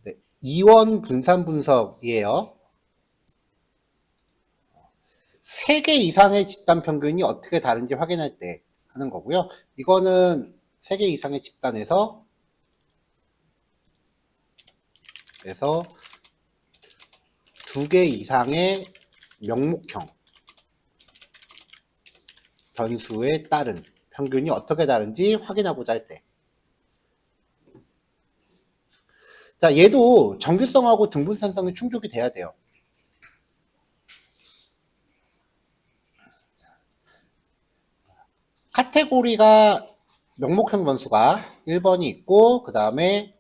네, 이원 분산 분석이에요. 3개 이상의 집단 평균이 어떻게 다른지 확인할 때 하는 거고요. 이거는 3개 이상의 집단에서 2개 이상의 명목형 변수에 따른 평균이 어떻게 다른지 확인하고자 할 때. 자, 얘도 정규성하고 등분산성이 충족이 돼야 돼요. 카테고리가 명목형 변수가 1번이 있고 그 다음에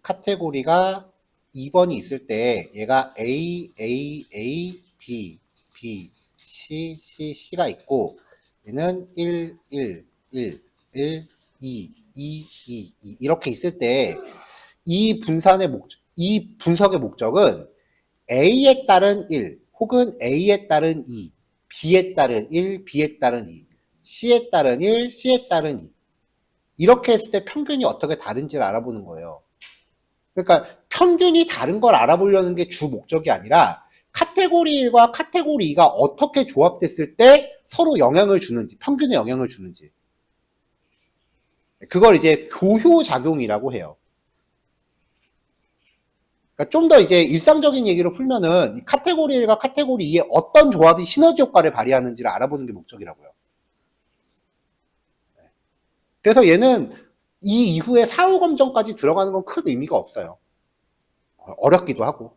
카테고리가 2번이 있을 때 얘가 A, A, A, B, B, C, C, C가 있고 얘는 1, 1, 1, 1, 2, 2, 2, 2 이렇게 있을 때 이 분석의 목적은 A에 따른 1 혹은 A에 따른 2, B에 따른 1, B에 따른 2, C에 따른 1, C에 따른 2 이렇게 했을 때 평균이 어떻게 다른지를 알아보는 거예요. 그러니까 평균이 다른 걸 알아보려는 게 주 목적이 아니라 카테고리 1과 카테고리 2가 어떻게 조합됐을 때 서로 영향을 주는지, 평균에 영향을 주는지. 그걸 이제 교효작용이라고 해요. 그러니까 좀 더 이제 일상적인 얘기로 풀면은 카테고리 1과 카테고리 2의 어떤 조합이 시너지 효과를 발휘하는지를 알아보는 게 목적이라고요. 그래서 얘는 이 이후에 사후 검정까지 들어가는 건 큰 의미가 없어요. 어렵기도 하고.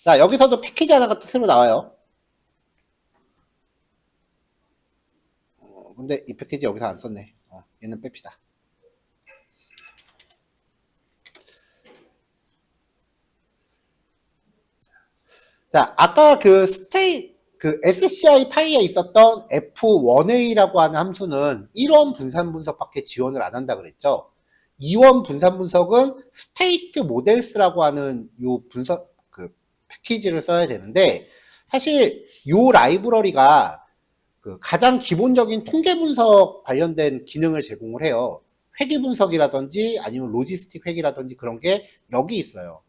자, 여기서도 패키지 하나가 또 새로 나와요. 근데 이 패키지 여기서 안 썼네. 얘는 뺍시다. 자, 아까 그 SCI 파이에 있었던 F1A라고 하는 함수는 1원 분산 분석밖에 지원을 안 한다 그랬죠. 2원 분산 분석은 스테이트 모델스라고 하는 요 분석 패키지를 써야 되는데 사실 요 라이브러리가 가장 기본적인 통계 분석 관련된 기능을 제공을 해요. 회계 분석이라든지 아니면 로지스틱 회계라든지 그런 게 여기 있어요.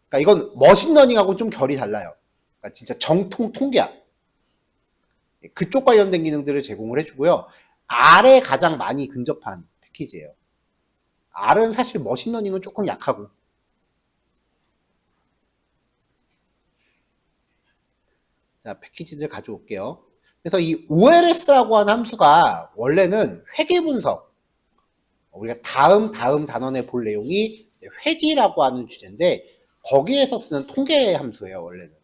그러니까 이건 머신러닝하고 좀 결이 달라요. 그러니까 진짜 정통 통계학. 그쪽 관련된 기능들을 제공을 해주고요. R에 가장 많이 근접한 패키지예요. R은 사실 머신러닝은 조금 약하고. 자, 패키지들 가져올게요. 그래서 이 OLS라고 하는 함수가 원래는 회계 분석. 우리가 다음 단원에 볼 내용이 회계라고 하는 주제인데 거기에서 쓰는 통계 함수예요, 원래는.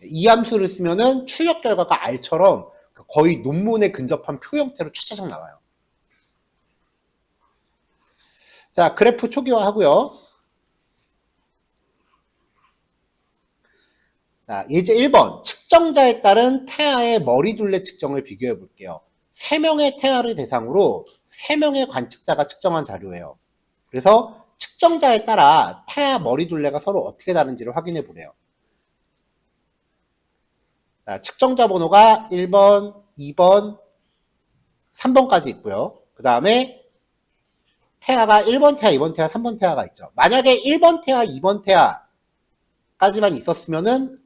이 함수를 쓰면은 출력 결과가 R처럼 거의 논문에 근접한 표 형태로 차차작 나와요. 자, 그래프 초기화 하고요. 자, 예제 1번. 측정자에 따른 태아의 머리둘레 측정을 비교해 볼게요. 3명의 태아를 대상으로 3명의 관측자가 측정한 자료예요. 그래서 측정자에 따라 태아 머리둘레가 서로 어떻게 다른지를 확인해 보래요. 자, 측정자 번호가 1번, 2번, 3번까지 있고요. 그 다음에 태아가 1번 태아, 2번 태아, 3번 태아가 있죠. 만약에 1번 태아, 2번 태아까지만 있었으면은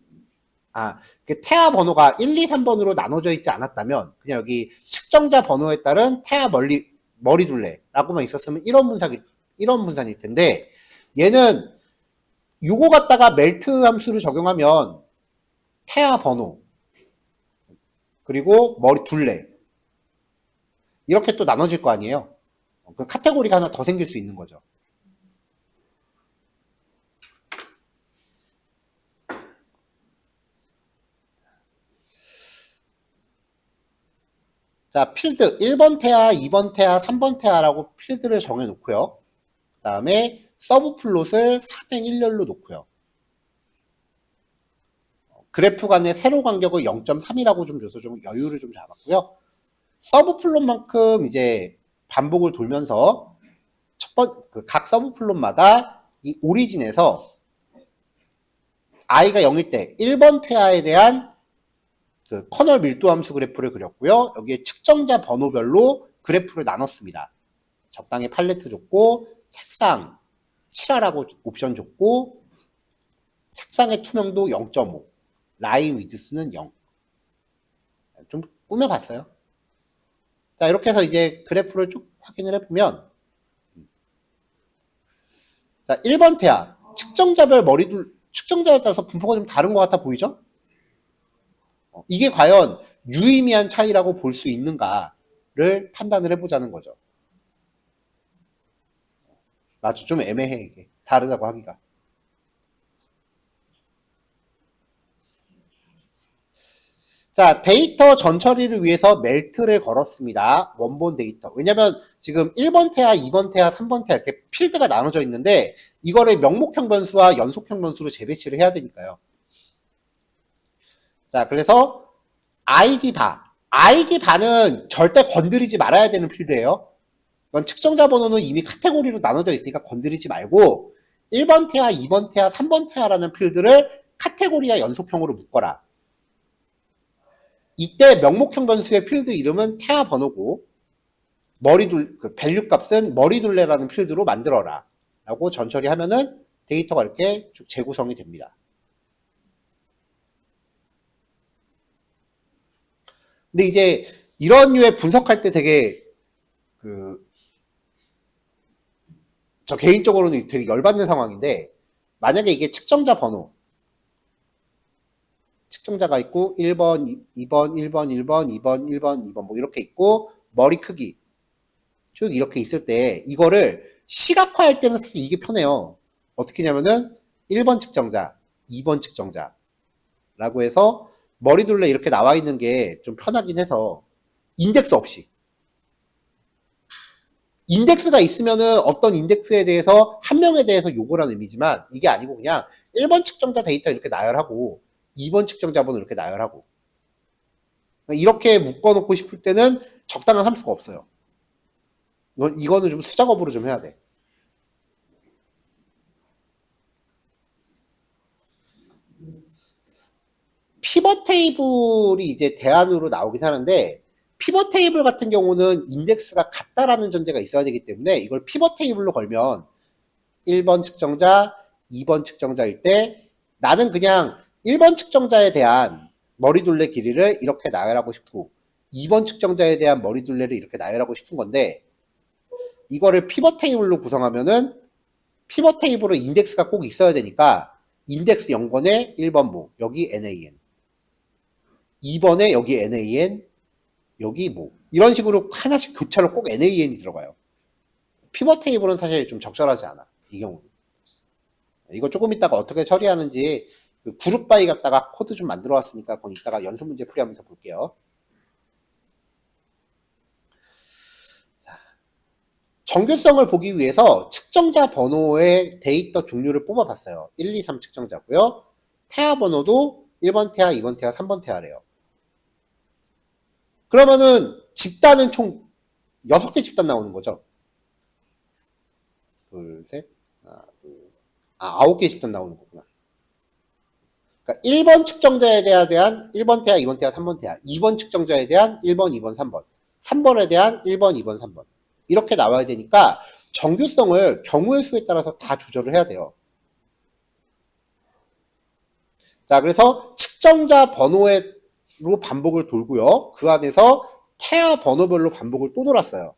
태아 번호가 1, 2, 3번으로 나눠져 있지 않았다면 그냥 여기 측정자 번호에 따른 태아 머리둘레라고만 있었으면 1원 분산일 텐데 얘는 요거 갖다가 멜트 함수를 적용하면 태아 번호 그리고 머리둘레 이렇게 또 나눠질 거 아니에요. 그 카테고리가 하나 더 생길 수 있는 거죠. 자, 필드 1번 태아, 2번 태아, 3번 태아라고 필드를 정해 놓고요. 그 다음에 서브 플롯을 3행일렬로 놓고요. 그래프 간의 세로 간격을 0.3이라고 좀 줘서 좀 여유를 좀 잡았고요. 서브 플롯만큼 이제 반복을 돌면서 각 서브 플롯마다 이 오리진에서 i가 0일 때 1번 태아에 대한 그 커널 밀도 함수 그래프를 그렸고요. 여기에 측정자 번호별로 그래프를 나눴습니다. 적당히 팔레트 줬고 색상 칠하라고 옵션 줬고 색상의 투명도 0.5 라인 위드스는 0 좀 꾸며봤어요. 자 이렇게 해서 이제 그래프를 쭉 확인을 해보면 자 1번 태아 측정자별 측정자에 따라서 분포가 좀 다른 것 같아 보이죠? 이게 과연 유의미한 차이라고 볼 수 있는가를 판단을 해보자는 거죠. 맞죠? 좀 애매해 이게 다르다고 하기가. 자 데이터 전처리를 위해서 멜트를 걸었습니다. 원본 데이터. 왜냐면 지금 1번 태아, 2번 태아, 3번 태아 이렇게 필드가 나눠져 있는데 이거를 명목형 변수와 연속형 변수로 재배치를 해야 되니까요. 자 그래서 ID 바는 절대 건드리지 말아야 되는 필드예요. 이건 측정자 번호는 이미 카테고리로 나눠져 있으니까 건드리지 말고 1번 태아, 2번 태아, 3번 태아라는 필드를 카테고리와 연속형으로 묶어라. 이때 명목형 변수의 필드 이름은 태아 번호고 그 밸류 값은 머리둘레라는 필드로 만들어라 라고 전처리하면은 데이터가 이렇게 쭉 재구성이 됩니다. 근데 이제 이런 류의 분석할 때 되게 저 개인적으로는 되게 열받는 상황인데 만약에 이게 측정자 번호 측정자가 있고 1번, 2번, 1번, 1번, 2번, 1번, 2번 뭐 이렇게 있고 머리 크기 쭉 이렇게 있을 때 이거를 시각화할 때는 사실 이게 편해요. 어떻게 하냐면은 1번 측정자, 2번 측정자 라고 해서 머리둘레 이렇게 나와 있는 게 좀 편하긴 해서 인덱스 없이 인덱스가 있으면은 어떤 인덱스에 대해서 한 명에 대해서 요구라는 의미지만 이게 아니고 그냥 1번 측정자 데이터 이렇게 나열하고 2번 측정자 번호 이렇게 나열하고 이렇게 묶어놓고 싶을 때는 적당한 함수가 없어요. 이거는 좀 수작업으로 좀 해야 돼. 피벗 테이블이 이제 대안으로 나오긴 하는데 피벗 테이블 같은 경우는 인덱스가 같다라는 전제가 있어야 되기 때문에 이걸 피벗 테이블로 걸면 1번 측정자, 2번 측정자일 때 나는 그냥 1번 측정자에 대한 머리둘레 길이를 이렇게 나열하고 싶고 2번 측정자에 대한 머리둘레를 이렇게 나열하고 싶은 건데 이거를 피벗 테이블로 구성하면은 피벗 테이블은 인덱스가 꼭 있어야 되니까 인덱스 0번에 1번 모 여기 NAN 2번에 여기 NAN 여기 뭐 이런 식으로 하나씩 교차로 꼭 NAN이 들어가요. 피벗 테이블은 사실 좀 적절하지 않아 이 경우는. 이거 조금 이따가 어떻게 처리하는지 그룹 바이 갖다가 코드 좀 만들어 왔으니까 그건 이따가 연습 문제 풀이하면서 볼게요. 자, 정교성을 보기 위해서 측정자 번호의 데이터 종류를 뽑아봤어요. 1, 2, 3 측정자고요. 태아 번호도 1번 태아, 2번 태아, 3번 태아래요. 그러면은 집단은 총 6개 집단 나오는 거죠. 둘, 셋, 하나, 둘, 9개 집단 나오는 거구나. 그러니까 1번 측정자에 대한 1번 태아, 2번 태아, 3번 태아, 2번 측정자에 대한 1번, 2번, 3번, 3번에 대한 1번, 2번, 3번 이렇게 나와야 되니까 정규성을 경우의 수에 따라서 다 조절을 해야 돼요. 자, 그래서 측정자 번호로 반복을 돌고요. 그 안에서 태아 번호별로 반복을 또 돌았어요.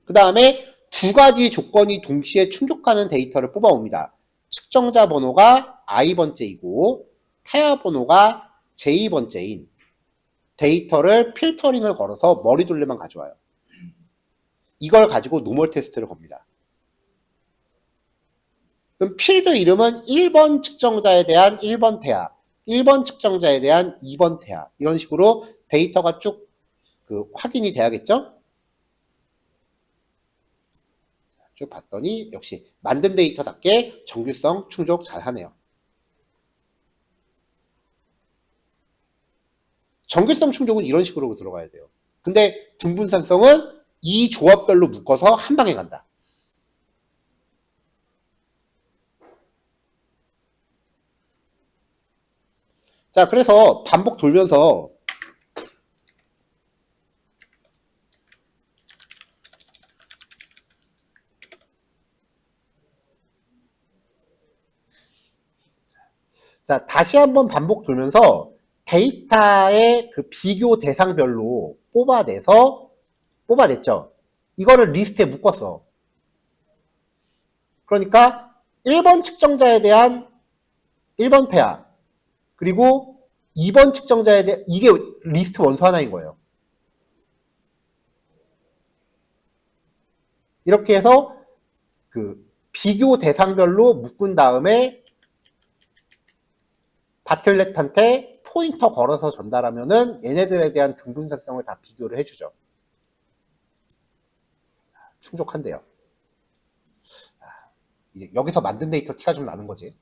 그 다음에 두 가지 조건이 동시에 충족하는 데이터를 뽑아옵니다. 측정자 번호가 i번째이고 태아 번호가 j번째인 데이터를 필터링을 걸어서 머리둘레만 가져와요. 이걸 가지고 노멀 테스트를 겁니다. 그럼 필드 이름은 1번 측정자에 대한 1번 태아, 1번 측정자에 대한 2번 태아 이런 식으로 데이터가 쭉 확인이 돼야겠죠? 쭉 봤더니 역시 만든 데이터답게 정규성 충족 잘 하네요. 정규성 충족은 이런 식으로 들어가야 돼요. 근데 등분산성은 이 조합별로 묶어서 한 방에 간다. 자, 그래서 반복 돌면서 자, 다시 한번 반복 돌면서 데이터의 그 비교 대상별로 뽑아냈죠. 이거를 리스트에 묶었어. 그러니까 1번 측정자에 대한 1번 태아, 그리고 2번 측정자에 대한, 이게 리스트 원수 하나인 거예요. 이렇게 해서 그 비교 대상별로 묶은 다음에 바틀렛한테 포인터 걸어서 전달하면은 얘네들에 대한 등분사성을 다 비교를 해주죠. 충족한대요. 이제 여기서 만든 데이터 티가 좀 나는 거지.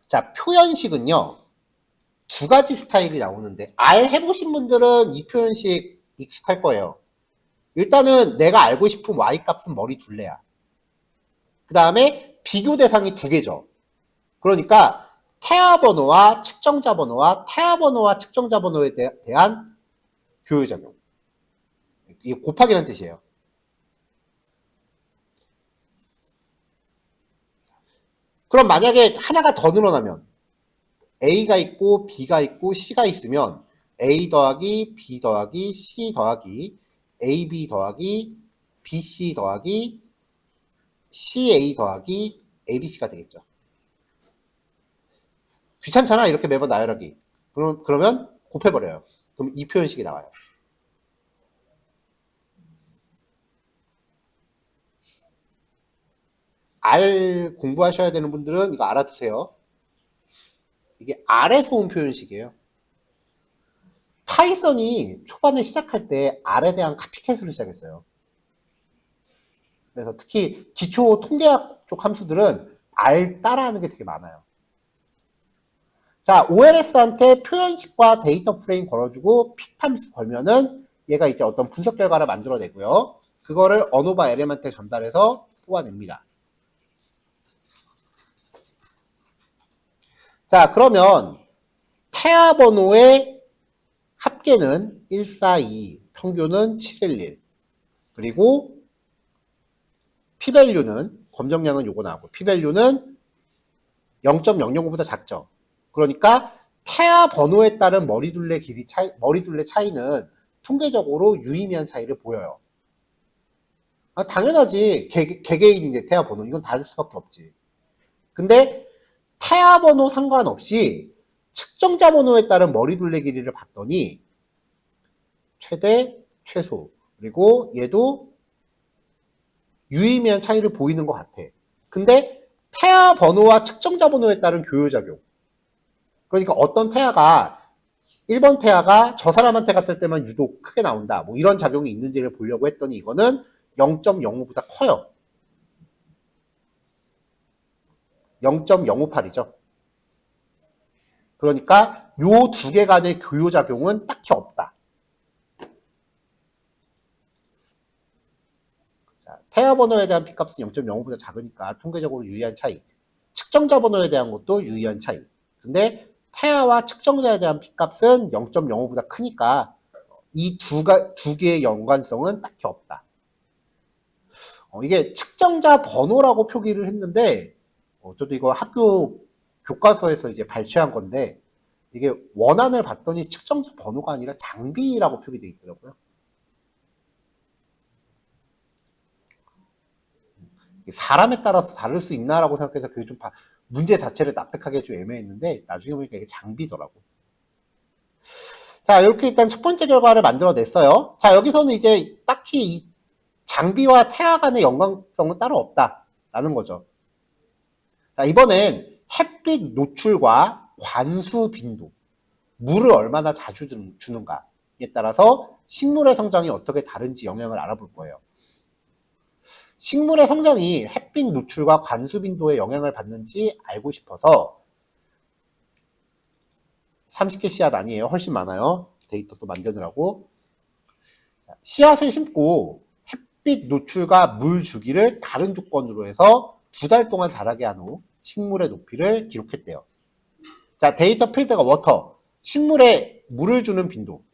자, 표현식은요, 두 가지 스타일이 나오는데, R 해보신 분들은 이 표현식 익숙할 거예요. 일단은 내가 알고 싶은 Y 값은 머리 둘레야. 그 다음에 비교 대상이 두 개죠. 그러니까 태아 번호와 측정자 번호와 태아 번호와 측정자 번호에 대한 교류작용. 이게 곱하기라는 뜻이에요. 그럼 만약에 하나가 더 늘어나면 A가 있고 B가 있고 C가 있으면 A 더하기 B 더하기 C 더하기 AB 더하기 BC 더하기 CA 더하기 ABC가 되겠죠. 귀찮잖아, 이렇게 매번 나열하기. 그러면 곱해버려요. 그럼 이 표현식이 나와요. R 공부하셔야 되는 분들은 이거 알아두세요. 이게 R에서 온 표현식이에요. 파이썬이 초반에 시작할 때 R에 대한 카피캣으로 시작했어요. 그래서 특히 기초 통계학 쪽 함수들은 R 따라하는 게 되게 많아요. 자, OLS한테 표현식과 데이터 프레임 걸어주고 핏 함수 걸면은 얘가 이제 어떤 분석 결과를 만들어내고요. 그거를 언오버 LM한테 전달해서 뽑아냅니다. 자, 그러면 태아 번호의 합계는 142, 평균은 711, 그리고 P밸류는, 검정량은 요거 나오고, P밸류는 0.005보다 작죠. 그러니까 태아 번호에 따른 머리둘레 차이는 통계적으로 유의미한 차이를 보여요. 아, 당연하지. 개개인인데 태아 번호. 이건 다를 수밖에 없지. 근데 태아 번호 상관없이 측정자 번호에 따른 머리둘레 길이를 봤더니 최대, 최소, 그리고 얘도 유의미한 차이를 보이는 것 같아. 근데 태아 번호와 측정자 번호에 따른 교요작용. 그러니까 어떤 태아가 1번 태아가 저 사람한테 갔을 때만 유독 크게 나온다. 뭐 이런 작용이 있는지를 보려고 했더니 이거는 0.05보다 커요. 0.058이죠. 그러니까 요 두 개 간의 교요작용은 딱히 없다. 자, 태아 번호에 대한 P값은 0.05보다 작으니까 통계적으로 유의한 차이. 측정자 번호에 대한 것도 유의한 차이. 근데 태아와 측정자에 대한 P값은 0.05보다 크니까 이 두 개의 연관성은 딱히 없다. 이게 측정자 번호라고 표기를 했는데, 저도 이거 학교 교과서에서 이제 발췌한 건데, 이게 원안을 봤더니 측정자 번호가 아니라 장비라고 표기되어 있더라고요. 사람에 따라서 다를 수 있나라고 생각해서 그게 좀 문제 자체를 납득하기 좀 애매했는데, 나중에 보니까 이게 장비더라고. 자, 이렇게 일단 첫 번째 결과를 만들어냈어요. 자, 여기서는 이제 딱히 이 장비와 태아 간의 연관성은 따로 없다라는 거죠. 자, 이번엔 햇빛 노출과 관수 빈도, 물을 얼마나 자주 주는가에 따라서 식물의 성장이 어떻게 다른지 영향을 알아볼 거예요. 식물의 성장이 햇빛 노출과 관수 빈도에 영향을 받는지 알고 싶어서 30개 씨앗 아니에요. 훨씬 많아요. 데이터 또 만드느라고. 씨앗을 심고 햇빛 노출과 물 주기를 다른 조건으로 해서 2달 동안 자라게 한 후 식물의 높이를 기록했대요. 자, 데이터 필드가 워터. 식물에 물을 주는 빈도.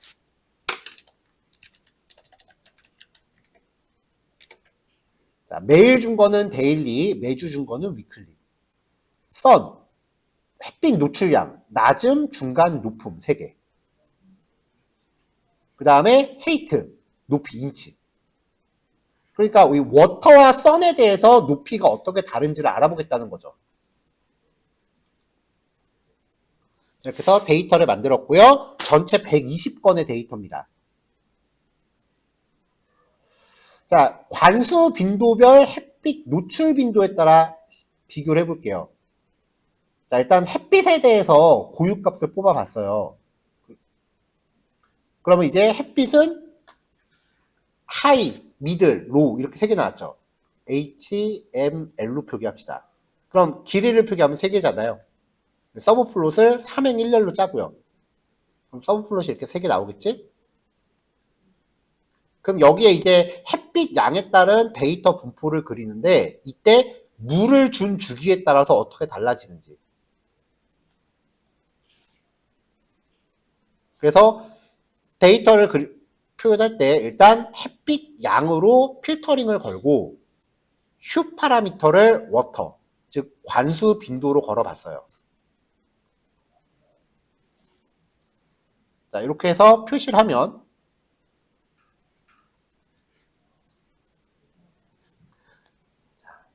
자, 매일 준 거는 데일리, 매주 준 거는 위클리. 선, 햇빛 노출량, 낮음, 중간, 높음 3개. 그 다음에 헤이트, 높이 인치. 그러니까 이 워터와 선에 대해서 높이가 어떻게 다른지를 알아보겠다는 거죠. 이렇게 해서 데이터를 만들었고요. 전체 120건의 데이터입니다. 자, 관수 빈도별 햇빛 노출 빈도에 따라 비교를 해볼게요. 자, 일단 햇빛에 대해서 고유값을 뽑아봤어요. 그러면 이제 햇빛은 하이, 미들, 로우 이렇게 3개 나왔죠. H, M, L로 표기합시다. 그럼 길이를 표기하면 3개잖아요. 서브 플롯을 3행 1렬로 짜고요. 그럼 서브 플롯이 이렇게 3개 나오겠지? 그럼 여기에 이제 햇빛 양에 따른 데이터 분포를 그리는데 이때 물을 준 주기에 따라서 어떻게 달라지는지. 그래서 데이터를 표현할 때 일단 햇빛 양으로 필터링을 걸고 휴 파라미터를 워터, 즉 관수 빈도로 걸어봤어요. 자, 이렇게 해서 표시를 하면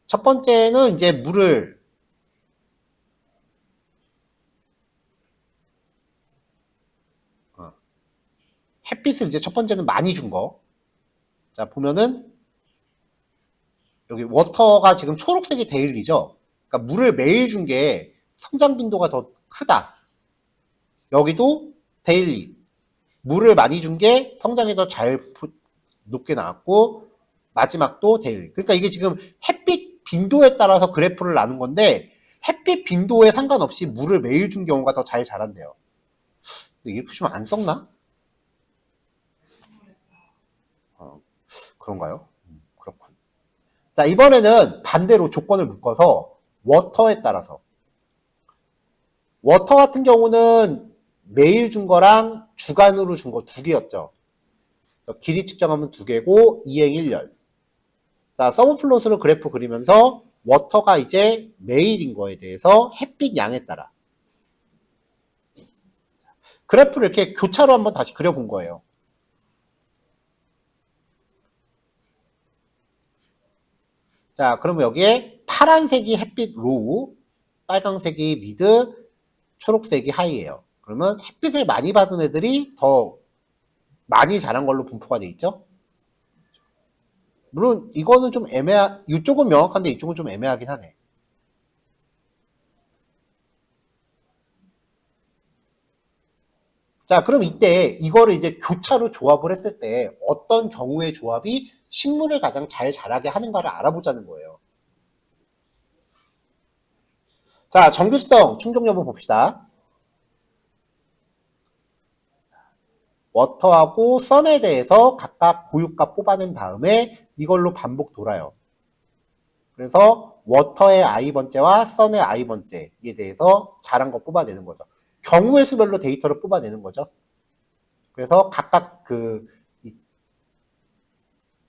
첫 번째는 이제 물을 햇빛을 이제 첫 번째는 많이 준 거. 자, 보면은 여기 워터가 지금 초록색이 데일리죠. 그러니까 물을 매일 준 게 성장 빈도가 더 크다. 여기도 데일리. 물을 많이 준 게 성장이 더 잘 높게 나왔고 마지막도 데일리. 그러니까 이게 지금 햇빛 빈도에 따라서 그래프를 나눈 건데 햇빛 빈도에 상관없이 물을 매일 준 경우가 더 잘 자란대요. 이렇게 좀 안 썩나? 그런가요? 그렇군. 자, 이번에는 반대로 조건을 묶어서 워터에 따라서 워터 같은 경우는 매일 준 거랑 주간으로 준 거 2개였죠. 길이 측정하면 2개고 2행 1열. 자, 서브플롯으로 그래프 그리면서 워터가 이제 매일인 거에 대해서 햇빛 양에 따라 그래프를 이렇게 교차로 한번 다시 그려본 거예요. 자, 그러면 여기에 파란색이 햇빛 로우, 빨강색이 미드, 초록색이 하이예요. 그러면 햇빛을 많이 받은 애들이 더 많이 자란 걸로 분포가 돼 있죠. 물론 이거는 좀 이쪽은 명확한데 이쪽은 좀 애매하긴 하네. 자, 그럼 이때 이거를 이제 교차로 조합을 했을 때 어떤 경우의 조합이 식물을 가장 잘 자라게 하는가를 알아보자는 거예요. 자, 정규성, 충족 여부 봅시다. 워터하고 선에 대해서 각각 고유값 뽑아낸 다음에 이걸로 반복 돌아요. 그래서 워터의 i번째와 선의 i번째에 대해서 자란 거 뽑아내는 거죠. 경우의 수별로 데이터를 뽑아내는 거죠. 그래서 각각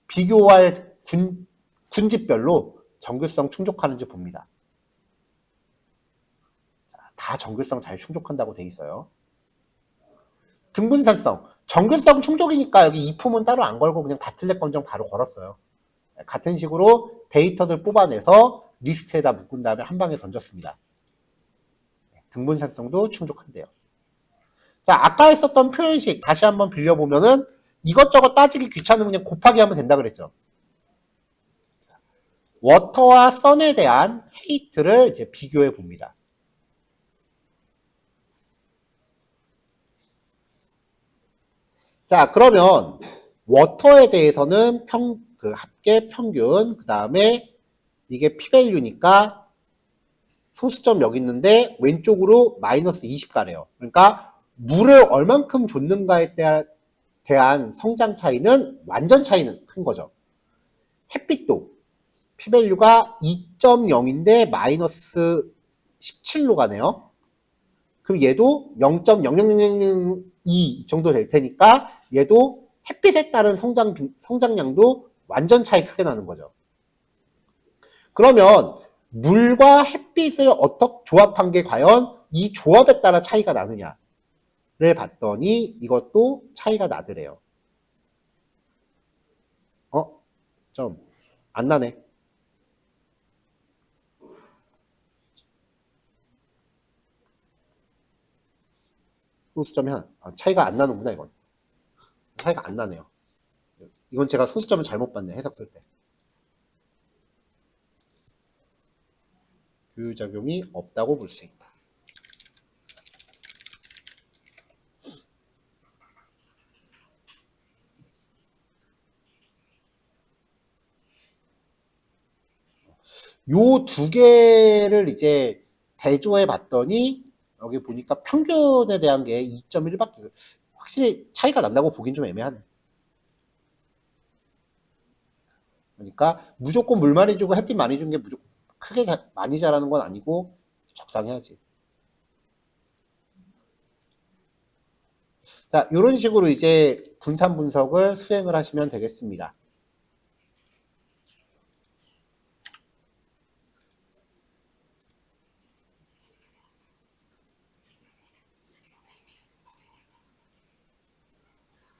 비교할 군집별로 정규성 충족하는지 봅니다. 다 정규성 잘 충족한다고 돼 있어요. 등분산성. 정규성 충족이니까 여기 이품은 따로 안 걸고 그냥 바틀렛 검정 바로 걸었어요. 같은 식으로 데이터들 뽑아내서 리스트에다 묶은 다음에 한 방에 던졌습니다. 등분산성도 충족한대요. 자, 아까 했었던 표현식 다시 한번 빌려보면은 이것저것 따지기 귀찮으면 그냥 곱하기 하면 된다 그랬죠. 워터와 선에 대한 헤이트를 이제 비교해 봅니다. 자, 그러면 워터에 대해서는 합계 평균, 그 다음에 이게 p-value니까 소수점 여기 있는데 왼쪽으로 마이너스 20가래요. 그러니까 물을 얼만큼 줬는가에 대한 성장 차이는 완전 차이는 큰 거죠. 햇빛도 p-value가 6.0인데 마이너스 17로 가네요. 그럼 얘도 0.00002 정도 될 테니까 얘도 햇빛에 따른 성장량도 완전 차이 크게 나는 거죠. 그러면 물과 햇빛을 어떻게 조합한 게 과연 이 조합에 따라 차이가 나느냐를 봤더니 이것도 차이가 나더래요. 좀 안 나네. 소수점이 하나. 차이가 안 나는구나, 이건. 차이가 안 나네요. 이건 제가 소수점을 잘못 봤네, 해석 쓸 때. 교유작용이 없다고 볼 수 있다. 요 두 개를 이제 대조해 봤더니 여기 보니까 평균에 대한 게 2.1밖에 확실히 차이가 난다고 보긴 좀 애매하네. 그러니까 무조건 물 많이 주고 햇빛 많이 준 게 무조건 크게 많이 자라는 건 아니고 적당해야지. 자, 이런 식으로 이제 분산 분석을 수행을 하시면 되겠습니다.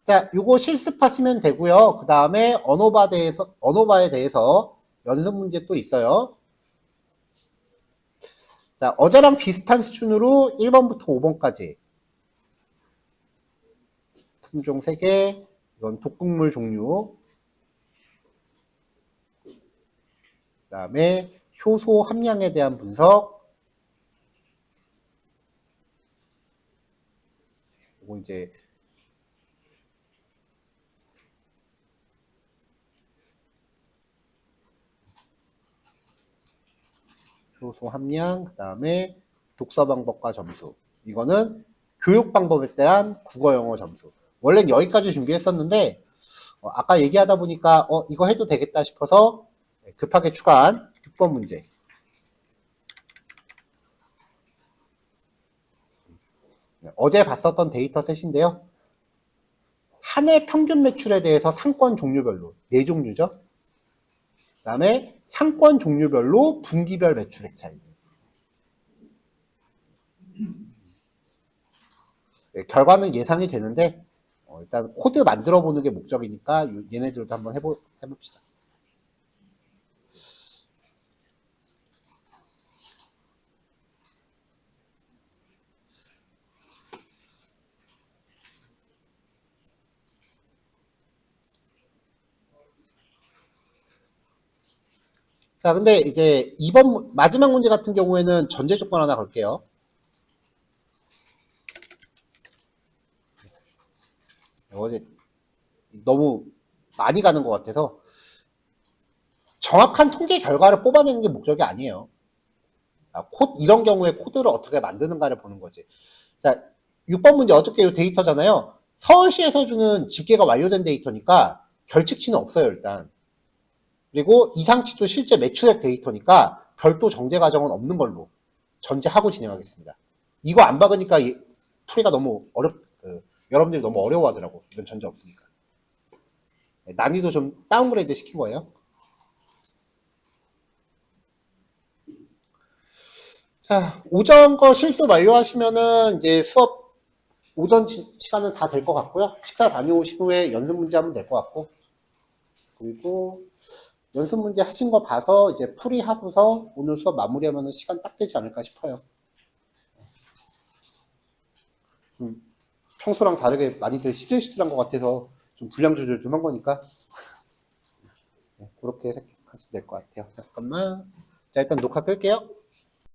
자, 요거 실습하시면 되고요. 그 다음에 언어바에 대해서 연습 문제 또 있어요. 자, 어제랑 비슷한 수준으로 1번부터 5번까지 품종 3개, 이건 독극물 종류, 그 다음에 효소 함량에 대한 분석, 요거 이제 효소 함량, 그 다음에 독서 방법과 점수. 이거는 교육 방법에 대한 국어 영어 점수. 원래는 여기까지 준비했었는데 아까 얘기하다 보니까 이거 해도 되겠다 싶어서 급하게 추가한 6번 문제. 어제 봤었던 데이터 셋인데요. 한 해 평균 매출에 대해서 상권 종류별로 4종류죠. 그 다음에 상권 종류별로 분기별 매출액 차이. 결과는 예상이 되는데 일단 코드 만들어 보는 게 목적이니까 얘네들도 한번 해봅시다. 자, 근데 이제 이번 마지막 문제 같은 경우에는 전제 조건 하나 걸게요. 어제 너무 많이 가는 것 같아서 정확한 통계 결과를 뽑아내는 게 목적이 아니에요. 이런 경우에 코드를 어떻게 만드는가를 보는 거지. 자, 6번 문제 어저께 이 데이터잖아요. 서울시에서 주는 집계가 완료된 데이터니까 결측치는 없어요, 일단. 그리고 이상치도 실제 매출액 데이터니까 별도 정제 과정은 없는 걸로 전제하고 진행하겠습니다. 이거 안 박으니까 풀이가 너무 여러분들이 너무 어려워하더라고. 이런 전제 없으니까. 난이도 좀 다운그레이드 시킨 거예요. 자, 오전 거 실습 완료하시면은 이제 수업 오전 시간은 다 될 것 같고요. 식사 다녀오신 후에 연습 문제 하면 될 것 같고. 그리고 연습 문제 하신 거 봐서 이제 풀이하고서 오늘 수업 마무리하면 시간 딱 되지 않을까 싶어요. 평소랑 다르게 많이들 시들시들한 것 같아서 좀 분량 조절 좀 한 거니까 그렇게 생각하시면 될 것 같아요. 잠깐만. 자, 일단 녹화 끌게요.